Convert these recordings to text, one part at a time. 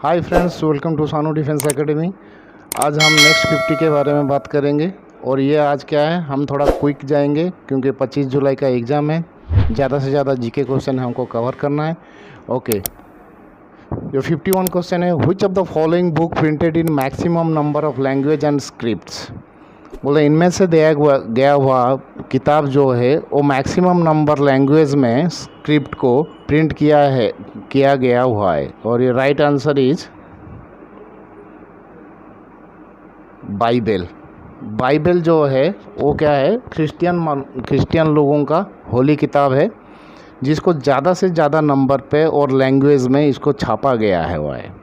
Hi friends, welcome to सानू defence academy. आज हम नेक्स्ट 50 के बारे में बात करेंगे। और ये आज क्या है, हम थोड़ा क्विक जाएंगे क्योंकि 25 जुलाई का एग्ज़ाम है। ज़्यादा से ज़्यादा जीके क्वेश्चन हमको कवर करना है। ओके, जो 51 क्वेश्चन है, which of the following book printed in maximum number of language and scripts. बोले इनमें से दिया गया हुआ किताब जो है वो मैक्सिमम नंबर लैंग्वेज में स्क्रिप्ट को प्रिंट किया गया हुआ है। और ये right answer is Bible. Bible जो है वो क्या है, क्रिश्चियन लोगों का होली किताब है, जिसको ज़्यादा से ज़्यादा नंबर पे और लैंग्वेज में इसको छापा गया है हुआ है।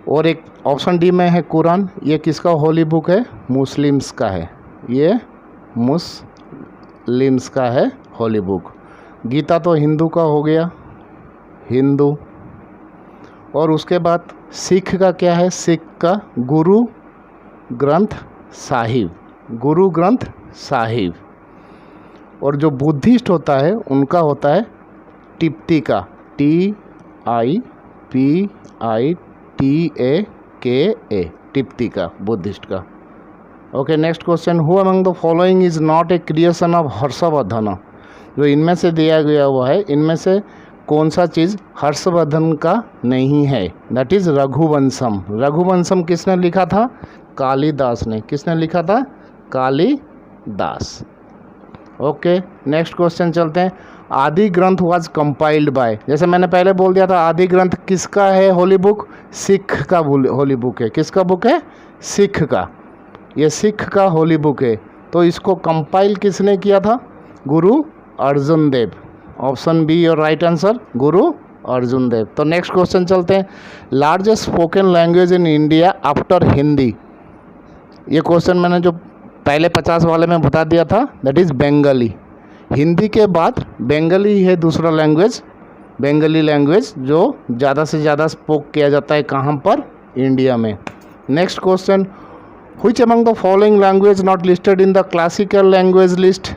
और एक ऑप्शन डी में है कुरान। ये किसका होली बुक है? मुस्लिम्स का है। ये मुस्लिम्स का है होली बुक। गीता तो हिंदू का हो गया, हिंदू। और उसके बाद सिख का क्या है? सिख का गुरु ग्रंथ साहिब, गुरु ग्रंथ साहिब। और जो बुद्धिस्ट होता है उनका होता है टिप्टिका, TIPITAKA, टिप्टिका, बुद्धिस्ट का। Okay, next question, who among the following is not a creation of Harshvardhan. जो इनमें से दिया गया हुआ है, इनमें से कौन सा चीज़ हर्षवर्धन का नहीं है? That is Raghuvamsham. रघुवंशम किसने लिखा था? कालिदास ने। किसने लिखा था? कालिदास। ओके, नेक्स्ट क्वेश्चन चलते हैं। आदि ग्रंथ वाज कंपाइल्ड बाय। जैसे मैंने पहले बोल दिया था, आदि ग्रंथ किसका है होली बुक? सिख का होली बुक है। किसका बुक है? सिख का। ये सिख का होली बुक है। तो इसको कंपाइल किसने किया था? Guru Arjun Dev. Option B your right answer, Guru Arjun Dev. तो नेक्स्ट क्वेश्चन चलते हैं। Largest spoken language in India after Hindi. ये क्वेश्चन मैंने जो पहले 50 वाले में बता दिया था, दैट इज़ बंगाली। हिंदी के बाद बंगाली है दूसरा लैंग्वेज, बंगाली लैंग्वेज जो ज़्यादा से ज़्यादा स्पोक किया जाता है। कहाँ पर? इंडिया में। Next question, which among the following language not listed in the classical language list.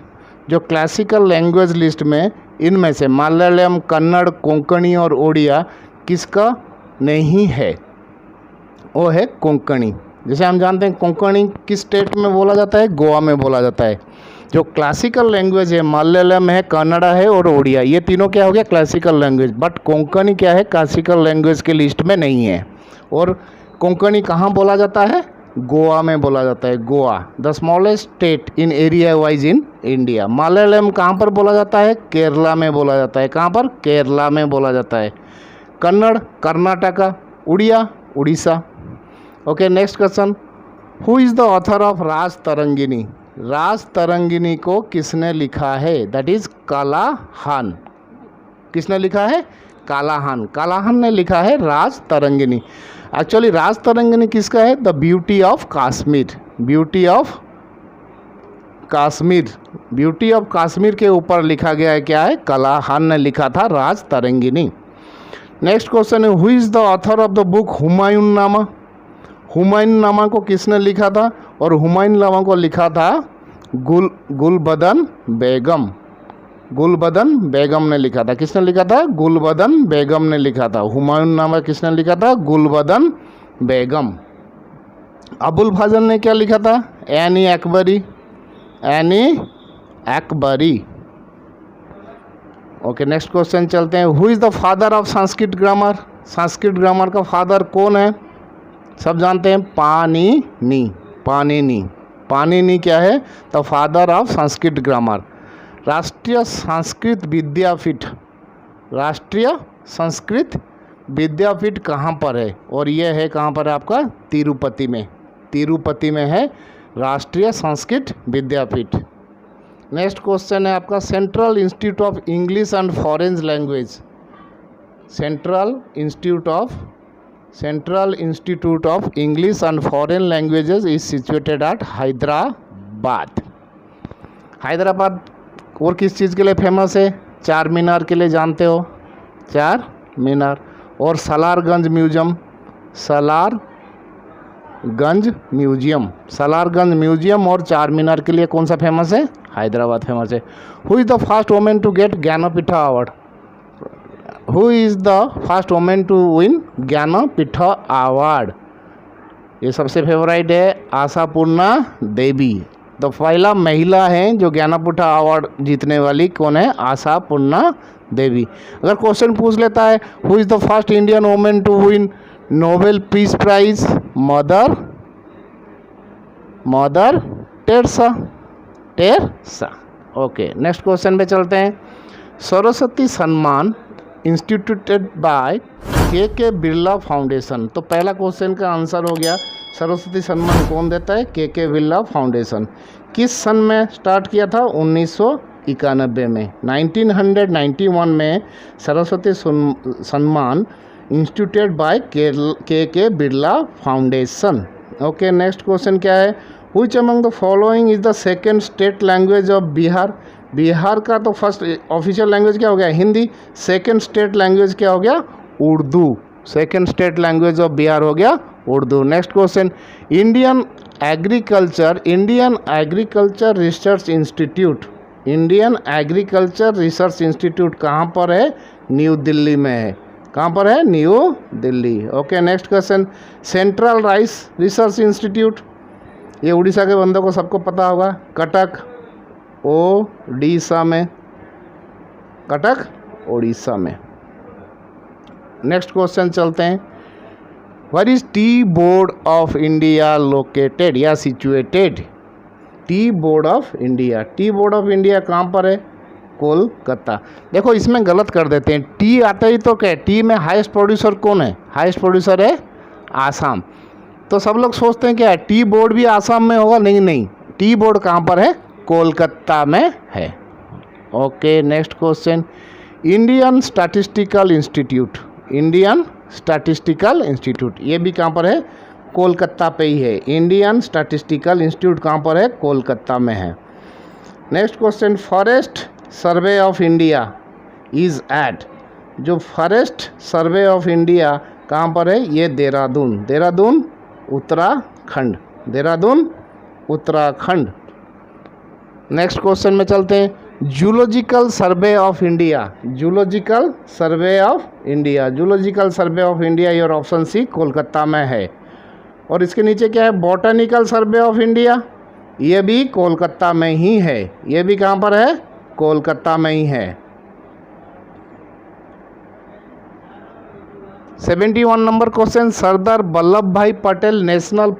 जो क्लासिकल लैंग्वेज लिस्ट में इनमें से मलयालम, कन्नड़, कोंकणी और ओडिया किसका नहीं है? वो है कोंकणी। जैसे हम जानते हैं कोंकणी किस स्टेट में बोला जाता है? गोवा में बोला जाता है। जो क्लासिकल लैंग्वेज है, मलयालम है, कन्नड़ा है और ओडिया, ये तीनों क्या हो गया? Classical language. बट कोंकणी क्या है? क्लासिकल लैंग्वेज के लिस्ट में नहीं है। और कोंकणी कहाँ बोला जाता है? गोवा में बोला जाता है। Goa, the smallest state in area wise in India. Malayalam कहाँ पर बोला जाता है? केरला में बोला जाता है। कहाँ पर? केरला में बोला जाता है। Kannada Karnataka, Oriya Orissa. Okay, next question, who is the author of Rajatarangini. Rajatarangini को किसने लिखा है? That is Kalhan. किसने लिखा है? कालाहान। कालाहान ने लिखा है राज तरंगिनी। एक्चुअली राज तरंगिनी किसका है? The beauty of Kashmir. Beauty of Kashmir, beauty of Kashmir के ऊपर लिखा गया है। क्या है? कालाहान ने लिखा था राज तरंगिनी। नेक्स्ट क्वेश्चन है, who is the author of the book Humayun नामा। हुमायूं नामा को किसने लिखा था? और हुमायूं नामा को लिखा था गुलबदन बेगम। गुलबदन बेगम ने लिखा था। किसने लिखा था? गुलबदन बेगम ने लिखा था। हुमायूं नामा किसने लिखा था? गुलबदन बेगम। अबुल फजल ने क्या लिखा था? Any Akbari. Any Akbari. Okay, next question चलते हैं। Who is the father of Sanskrit grammar. Sanskrit grammar का फादर कौन है? सब जानते हैं, पाणिनि। पाणिनि। पाणिनि क्या है? The father of Sanskrit grammar. राष्ट्रीय संस्कृत विद्यापीठ, राष्ट्रीय संस्कृत विद्यापीठ कहाँ पर है? और ये है कहाँ पर है आपका? तिरुपति में। तिरुपति में है राष्ट्रीय संस्कृत विद्यापीठ। नेक्स्ट क्वेश्चन है आपका, central institute of English and foreign language. Central institute of English and foreign languages is situated eight Hyderabad. Hyderabad और किस चीज़ के लिए फेमस है? चार मीनार के लिए, जानते हो? चार मीनार। और सलारगंज म्यूजियम। सलारगंज म्यूजियम और चार मीनार के लिए कौन सा फेमस है? हैदराबाद फेमस है। Who is the first women to get Jnanpith award. Who is the first women to win Jnanpith award? ये सबसे फेवरेट है, आशापूर्णा देवी। तो पहला महिला है जो ज्ञानपीठ अवार्ड जीतने वाली कौन है? आशापूर्णा देवी। अगर क्वेश्चन पूछ लेता है who is the first Indian women to win Nobel peace prize? Mother Teresa. Okay, next question पे चलते हैं। सरस्वती सम्मान इंस्टीट्यूटेड बाय के बिरला फाउंडेशन। तो पहला क्वेश्चन का आंसर हो गया सरस्वती सम्मान कौन देता है? के बिरला फाउंडेशन। किस सन में स्टार्ट किया था? 1991 में। 1991 में सरस्वती सम्मान इंस्टीट्यूटेड बाय के Birla foundation. Okay, next question क्या है? Which among the following is the second state language of Bihar? Bihar का तो फर्स्ट ऑफिशियल लैंग्वेज क्या हो गया? हिंदी। सेकेंड स्टेट लैंग्वेज क्या हो गया? Urdu. Second state language of Bihar हो गया Urdu. Next question, Indian agriculture research institute. Indian agriculture research institute कहाँ पर है? न्यू दिल्ली में है। कहाँ पर है? New Delhi. Okay, next question, central rice research institute. ये उड़ीसा के बंदों को सबको पता होगा, कटक ओडिशा में। कटक ओडिशा में। नेक्स्ट क्वेश्चन चलते हैं, where is tea board of India located या situated? Tea board of India कहाँ पर है? कोलकाता। देखो इसमें गलत कर देते हैं, टी आते ही तो क्या, टी में हाईएस्ट प्रोड्यूसर कौन है? हाईएस्ट प्रोड्यूसर है आसाम। तो सब लोग सोचते हैं क्या टी बोर्ड भी आसाम में होगा? नहीं, टी बोर्ड कहाँ पर है? कोलकाता में है। Okay, next question, Indian statistical institute ये भी कहाँ पर है? कोलकाता पे ही है। इंडियन स्टैटिस्टिकल इंस्टीट्यूट कहाँ पर है? कोलकाता में है। Next question, forest survey of India is at. जो फॉरेस्ट सर्वे ऑफ इंडिया कहाँ पर है? ये देहरादून उत्तराखंड। नेक्स्ट क्वेश्चन में चलते हैं, zoological survey of India your option C Kolkata में है। और इसके नीचे क्या है? बॉटनिकल सर्वे ऑफ इंडिया, ये भी कोलकाता में ही है। ये भी कहाँ पर है? कोलकाता में ही है। 71 नंबर क्वेश्चन, सरदार वल्लभ भाई पटेल नेशनल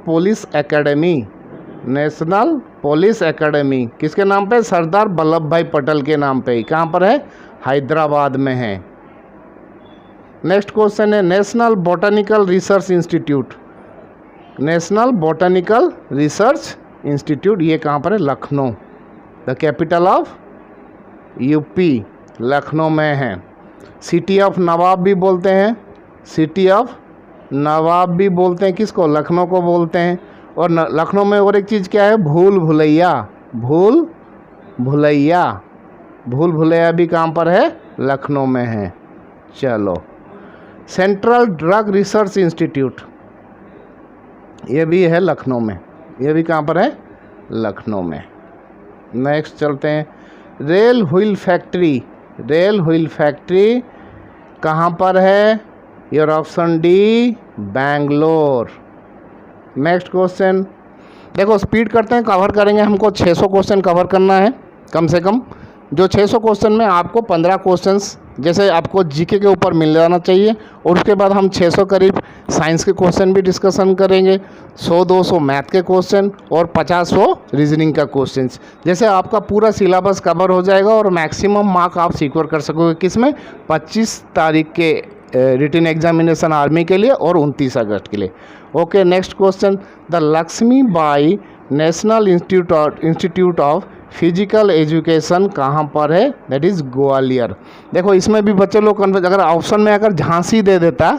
पुलिस एकेडमी किसके नाम पे? सरदार वल्लभ भाई पटेल के नाम पे। कहाँ पर है? हैदराबाद में है। नेक्स्ट क्वेश्चन है, नेशनल बॉटनिकल रिसर्च इंस्टीट्यूट ये कहाँ पर है? Lucknow. The capital of UP Lucknow में है। सिटी ऑफ नवाब भी बोलते हैं, किसको? लखनऊ को बोलते हैं। और लखनऊ में और एक चीज़ क्या है? भूल भुलैया भी कहाँ पर है? लखनऊ में है। चलो, सेंट्रल ड्रग रिसर्च इंस्टीट्यूट ये भी है लखनऊ में। ये भी कहाँ पर है? लखनऊ में। नेक्स्ट चलते हैं, रेल व्हील फैक्ट्री कहाँ पर है? Your option D Bangalore. Next question, देखो स्पीड करते हैं, कवर करेंगे, हमको 600 क्वेश्चन कवर करना है कम से कम। जो 600 क्वेश्चन में आपको 15 क्वेश्चन्स जैसे आपको जीके के ऊपर मिल जाना चाहिए। और उसके बाद हम 600 करीब साइंस के क्वेश्चन भी डिस्कशन करेंगे, 100-200 मैथ के क्वेश्चन और 50-100 रीजनिंग का क्वेश्चन। जैसे आपका पूरा सिलेबस कवर हो जाएगा और मैक्सिमम मार्क आप सिक्योर कर सकोगे। किसमें? 25 तारीख के रिटन एग्जामिनेशन आर्मी के लिए और 29 अगस्त के लिए। Okay, next question, the Lakshmibai national institute of physical education कहाँ पर है? That is Gwalior. देखो इसमें भी बच्चे लोग कन्फ्यूज, अगर ऑप्शन में अगर झांसी दे देता,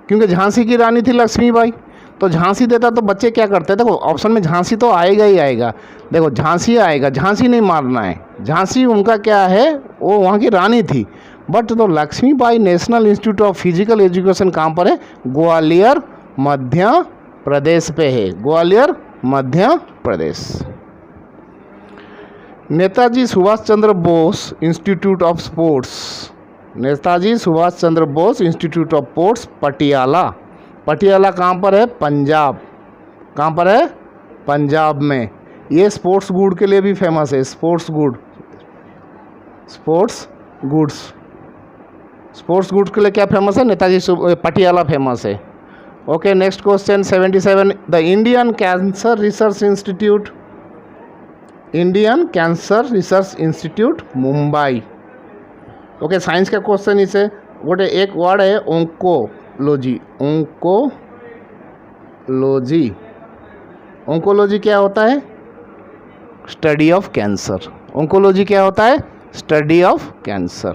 क्योंकि झांसी की रानी थी लक्ष्मीबाई, तो झांसी देता तो बच्चे क्या करते? देखो ऑप्शन में झांसी तो आएगा ही आएगा। देखो झांसी आएगा, झांसी नहीं मारना है। झांसी उनका क्या है? वो वहाँ की रानी थी। बट तो Lakshmibai national institute of physical education कहाँ पर है? ग्वालियर मध्य प्रदेश पे है। Gwalior Madhya Pradesh. Netaji Subhash Chandra Bose institute of sports Netaji Subhash Chandra Bose institute of sports Patiala. Patiala कहाँ पर है? पंजाब। कहाँ पर है? पंजाब में। ये स्पोर्ट्स गुड के लिए भी फेमस है। Sports good, sports goods, sports goods के लिए क्या फेमस है? नेताजी पटियाला फेमस है। Okay, next question 77, the Indian cancer research institute, Indian cancer research institute Mumbai. Okay, science का क्वेश्चन इसे गोटे एक वर्ड है ओंकोलॉजी। ओंकोलॉजी, ओंकोलॉजी क्या होता है? Study of cancer. ओंकोलॉजी क्या होता है? Study of cancer.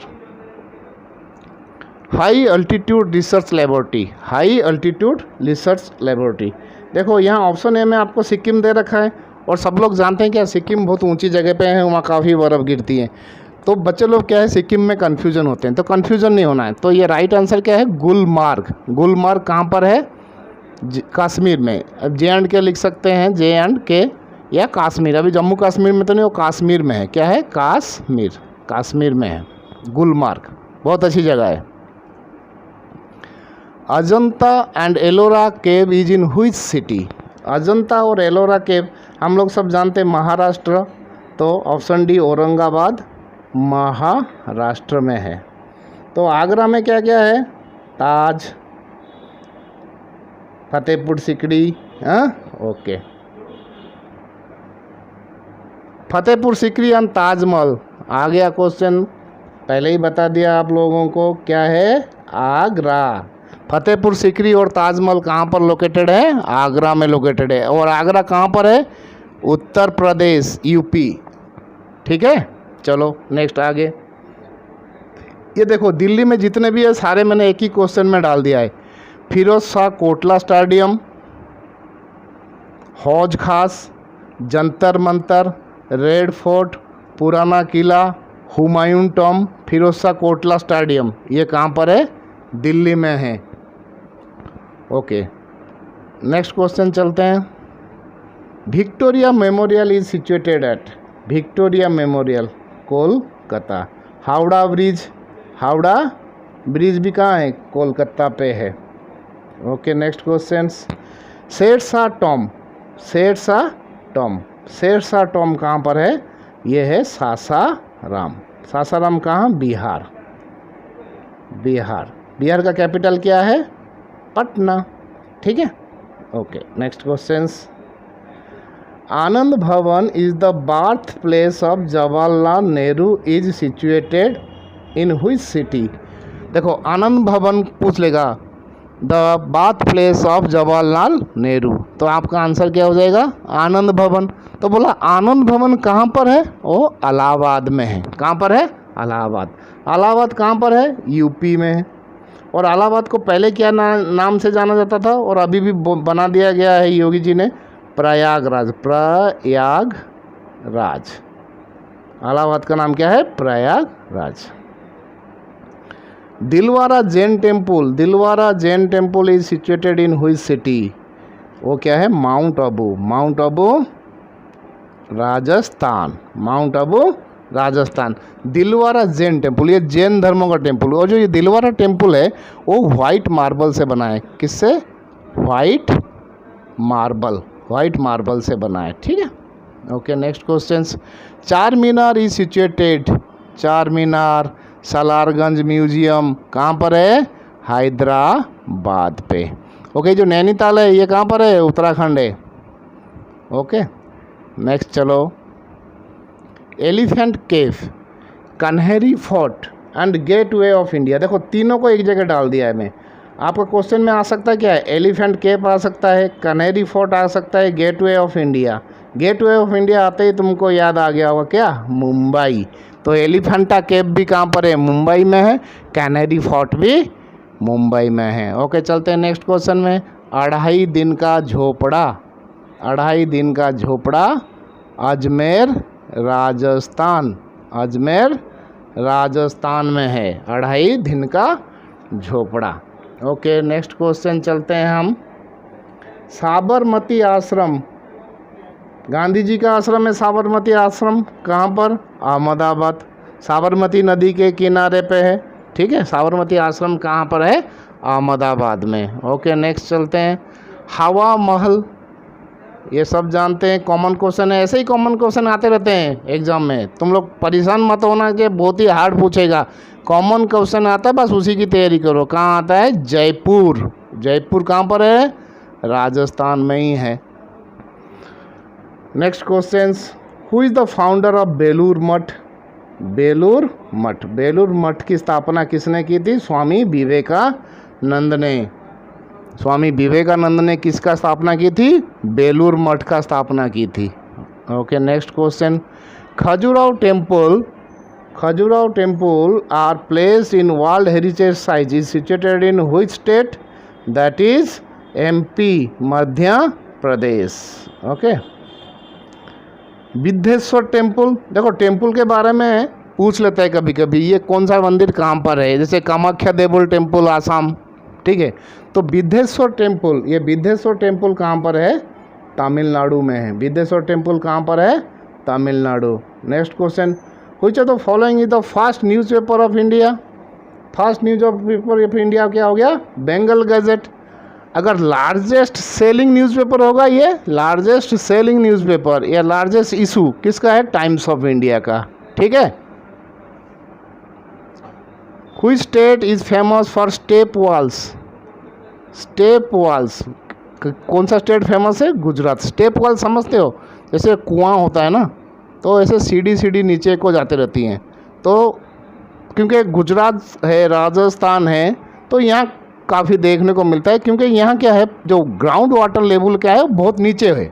High altitude research laboratory, high altitude research laboratory. देखो यहाँ ऑप्शन ए में आपको सिक्किम दे रखा है और सब लोग जानते हैं क्या सिक्किम बहुत ऊंची जगह पे है, वहाँ काफ़ी बर्फ़ गिरती है। तो बच्चे लोग क्या है सिक्किम में कन्फ्यूजन होते हैं, तो कन्फ्यूजन नहीं होना है। तो ये राइट आंसर क्या है? गुलमार्ग। गुलमार्ग कहाँ पर है? कश्मीर में। अब J&K लिख सकते हैं, J&K या कश्मीर। अभी जम्मू कश्मीर में तो नहीं, वो कश्मीर में है। क्या है? कश्मीर, कश्मीर में है गुलमार्ग, बहुत अच्छी जगह है। Ajanta and Ellora cave is in which city? Ajanta और एलोरा केव हम लोग सब जानते हैं महाराष्ट्र, तो ऑप्शन डी औरंगाबाद महाराष्ट्र में है। तो आगरा में क्या क्या है? ताज, फतेहपुर सिकड़ी। हाँ, ओके, फतेहपुर सिकड़ी एंड ताजमहल। आ गया क्वेश्चन, पहले ही बता दिया आप लोगों को, क्या है? आगरा। फतेहपुर सिकरी और ताजमहल कहाँ पर लोकेटेड है? आगरा में लोकेटेड है। और आगरा कहाँ पर है? उत्तर प्रदेश, यूपी। ठीक है, चलो नेक्स्ट आगे। ये देखो दिल्ली में जितने भी है सारे मैंने एक ही क्वेश्चन में डाल दिया है। फिरोज शाह कोटला स्टेडियम, हौज खास, जंतर मंतर, रेड फोर्ट, पुराना किला, हुमायूं टॉम, फिरोज शाह कोटला स्टेडियम, ये कहाँ पर है? दिल्ली में है। ओके, नेक्स्ट क्वेश्चन चलते हैं। Victoria memorial is situated at? Victoria memorial Kolkata. Howrah bridge, Howrah bridge भी कहाँ है? कोलकाता पे है। Okay, next question. Shershah tomb, Shershah tomb, Shershah tomb कहाँ पर है? ये है सासाराम। सासाराम कहाँ? बिहार, बिहार। बिहार का कैपिटल क्या है? पटना। ठीक है, okay, next questions. Anand Bhavan is the birth place of Jawaharlal Nehru is situated in which city? देखो आनंद भवन पूछ लेगा, the birth place of Jawaharlal Nehru, तो आपका आंसर क्या हो जाएगा? आनंद भवन। तो बोला आनंद भवन कहाँ पर है? वो इलाहाबाद में है। कहाँ पर है? इलाहाबाद। इलाहाबाद कहाँ पर है? यूपी में है। और इलाहाबाद को पहले क्या नाम से जाना जाता था और अभी भी बना दिया गया है योगी जी ने? प्रयागराज, प्रयागराज। इलाहाबाद का नाम क्या है? Prayagraj. Dilwara Jain temple, Dilwara Jain temple is situated in which city? वो क्या है? Mount Abu, mount Abu Rajasthan, mount Abu Rajasthan. Dilwara Jain temple, ये जैन धर्मों का टेम्पल। और जो ये दिलवारा टेम्पल है वो वाइट मार्बल से बना है। किससे? वाइट मार्बल, वाइट मार्बल से बना है। ठीक है, ओके, नेक्स्ट क्वेश्चन। चार मीनार इज सिचुएटेड, चार मीनार सालारगंज म्यूजियम कहाँ पर है? हैदराबाद पे। ओके, जो नैनीताल है ये कहाँ पर है? उत्तराखंड है। ओके, नेक्स्ट चलो। Elephant cave, Kanheri fort and gateway of India. देखो तीनों को एक जगह डाल दिया है मैं। आपका क्वेश्चन में आ सकता है क्या है? एलिफेंट केव आ सकता है, कन्हेरी फोर्ट आ सकता है, gateway of India. Gateway of India आते ही तुमको याद आ गया होगा क्या? मुंबई। तो एलिफेंटा केव भी कहाँ पर है? मुंबई में है। कैनेरी फोर्ट भी मुंबई में है। ओके, चलते हैं नेक्स्ट क्वेश्चन में। 2.5 दिन का झोपड़ा, 2.5 दिन का झोपड़ा अजमेर राजस्थान, अजमेर राजस्थान में है 2.5 दिन का झोपड़ा। ओके, नेक्स्ट क्वेश्चन चलते हैं हम। साबरमती आश्रम, गांधी जी का आश्रम है साबरमती आश्रम, कहाँ पर? अहमदाबाद। साबरमती नदी के किनारे पे है। ठीक है, साबरमती आश्रम कहाँ पर है? अहमदाबाद में। ओके नेक्स्ट चलते हैं। हवा महल, ये सब जानते हैं, कॉमन क्वेश्चन है, ऐसे ही कॉमन क्वेश्चन आते रहते हैं एग्जाम में, तुम लोग परेशान मत होना कि बहुत ही हार्ड पूछेगा, कॉमन क्वेश्चन आता है, बस उसी की तैयारी करो। कहाँ आता है? जयपुर। जयपुर कहाँ पर है? राजस्थान में ही है। Next question, who is the founder of Belur Math? Belur Math, Belur Math की स्थापना किसने की थी? स्वामी विवेकानंद ने। स्वामी विवेकानंद ने किसका स्थापना की थी? बेलूर मठ का स्थापना की थी। Okay next question, Khajuraho temple, Khajuraho temple are placed in world heritage site, is situated in which state? That is MP, Madhya Pradesh. Okay Viddheshwar temple, देखो टेम्पल के बारे में पूछ लेते हैं कभी कभी, ये कौन सा मंदिर कहाँ पर है, जैसे कामाख्या देवी टेम्पल आसाम, ठीक है। तो विद्धेश्वर टेम्पल, ये विद्धेश्वर टेम्पल कहाँ पर है? तमिलनाडु में है। विद्धेश्वर टेम्पल कहाँ पर है? Tamil Nadu. Next question, which of the following is the first newspaper of India? First newspaper of India क्या हो गया? बंगाल गैजेट। अगर लार्जेस्ट सेलिंग न्यूज़पेपर होगा ये, लार्जेस्ट सेलिंग न्यूज़पेपर या लार्जेस्ट इशू किसका है? टाइम्स ऑफ इंडिया का, ठीक है। Which state is famous for step walls? Step walls, कौन सा स्टेट फेमस है? गुजरात। स्टेप वॉल समझते हो, जैसे कुआं होता है ना, तो ऐसे सीढ़ी नीचे को जाते रहती हैं, तो क्योंकि गुजरात है, राजस्थान है, तो यहाँ काफ़ी देखने को मिलता है, क्योंकि यहाँ क्या है, जो ग्राउंड वाटर लेवल क्या है बहुत नीचे है,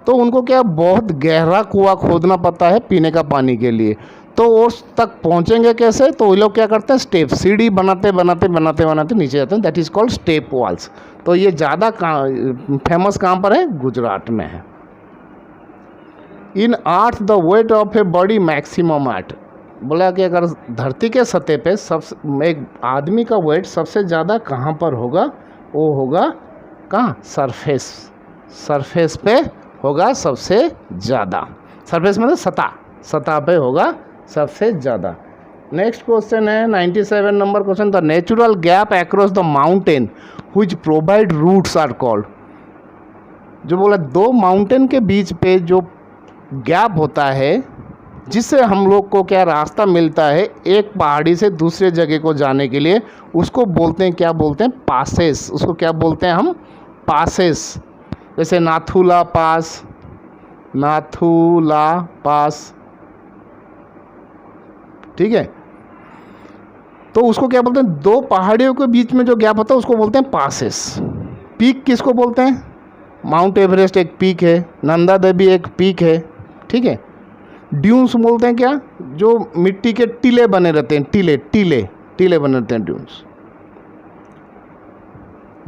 तो उनको क्या बहुत गहरा कुआं खोदना पड़ता है पीने का पानी के लिए। तो उस तक पहुँचेंगे कैसे? तो वो लोग क्या करते हैं? स्टेप, सीढ़ी बनाते नीचे जाते हैं, that is called step walls. तो ये ज़्यादा फेमस कहाँ पर है? गुजरात में है। In earth the weight of a body maximum at, बोला कि अगर धरती के सतह पे एक आदमी का वेट सबसे ज़्यादा कहाँ पर होगा? वो होगा कहाँ? सरफेस, सरफेस पे होगा सबसे ज़्यादा। सरफेस मतलब सतह पे होगा सबसे ज़्यादा। नेक्स्ट क्वेश्चन है 97 number question, the natural gap across the mountain which provide routes are called. जो बोला दो माउंटेन के बीच पे जो गैप होता है, जिससे हम लोग को क्या रास्ता मिलता है एक पहाड़ी से दूसरे जगह को जाने के लिए, उसको बोलते हैं, क्या बोलते हैं? पासेस। उसको क्या बोलते हैं हम? पासेस। जैसे नाथुला पास, नाथुला पास, ठीक है। तो उसको क्या बोलते हैं? दो पहाड़ियों के बीच में जो गैप होता है उसको बोलते हैं पासेस। पीक किसको बोलते हैं? माउंट एवरेस्ट एक पीक है, नंदा देवी एक पीक है, ठीक है। ड्यून्स बोलते हैं क्या? जो मिट्टी के टीले बने रहते हैं, टीले बने रहते हैं, dunes.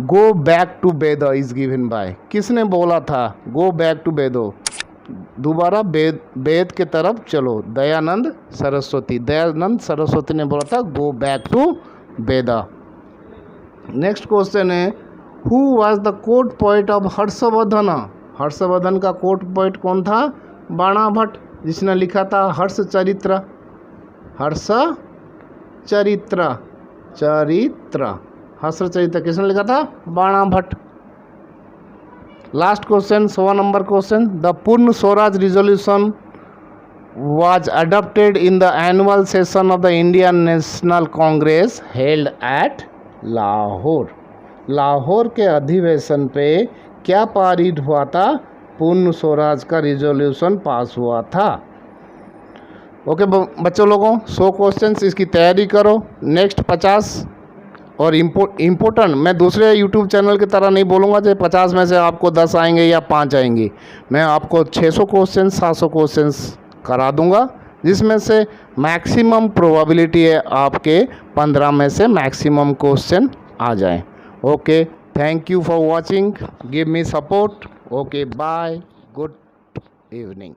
Go back to Veda is given by, किसने बोला था गो बैक टू बेदो? दोबारा वेद के तरफ चलो, दयानंद सरस्वती ने बोला था go back to Veda. Next question है, who was the court poet of Harshavardhan? Harshavardhan का कोर्ट पोएट कौन था? बाणाभट्ट, जिसने लिखा था हर्ष चरित्र किसने लिखा था? Banabhatta. Last question 100 number question, the Purna Swaraj resolution was adopted in the annual session of the Indian National Congress held at Lahore. Lahore के अधिवेशन पे क्या पारित हुआ था? पूर्ण स्वराज का रिजोल्यूशन पास हुआ था। ओके बच्चों लोगों, 100 क्वेश्चंस इसकी तैयारी करो। नेक्स्ट 50 और इम्पोर्टेंट, मैं दूसरे यूट्यूब चैनल की तरह नहीं बोलूँगा जो 50 में से आपको 10 आएंगे या 5 आएंगी। मैं आपको 600 क्वेश्चन 700 क्वेश्चंस करा दूंगा, जिसमें से मैक्सिमम प्रोबेबिलिटी है आपके 15 में से मैक्सिमम क्वेश्चन आ जाएं। Okay, thank you for watching, give me support. Okay bye, good evening.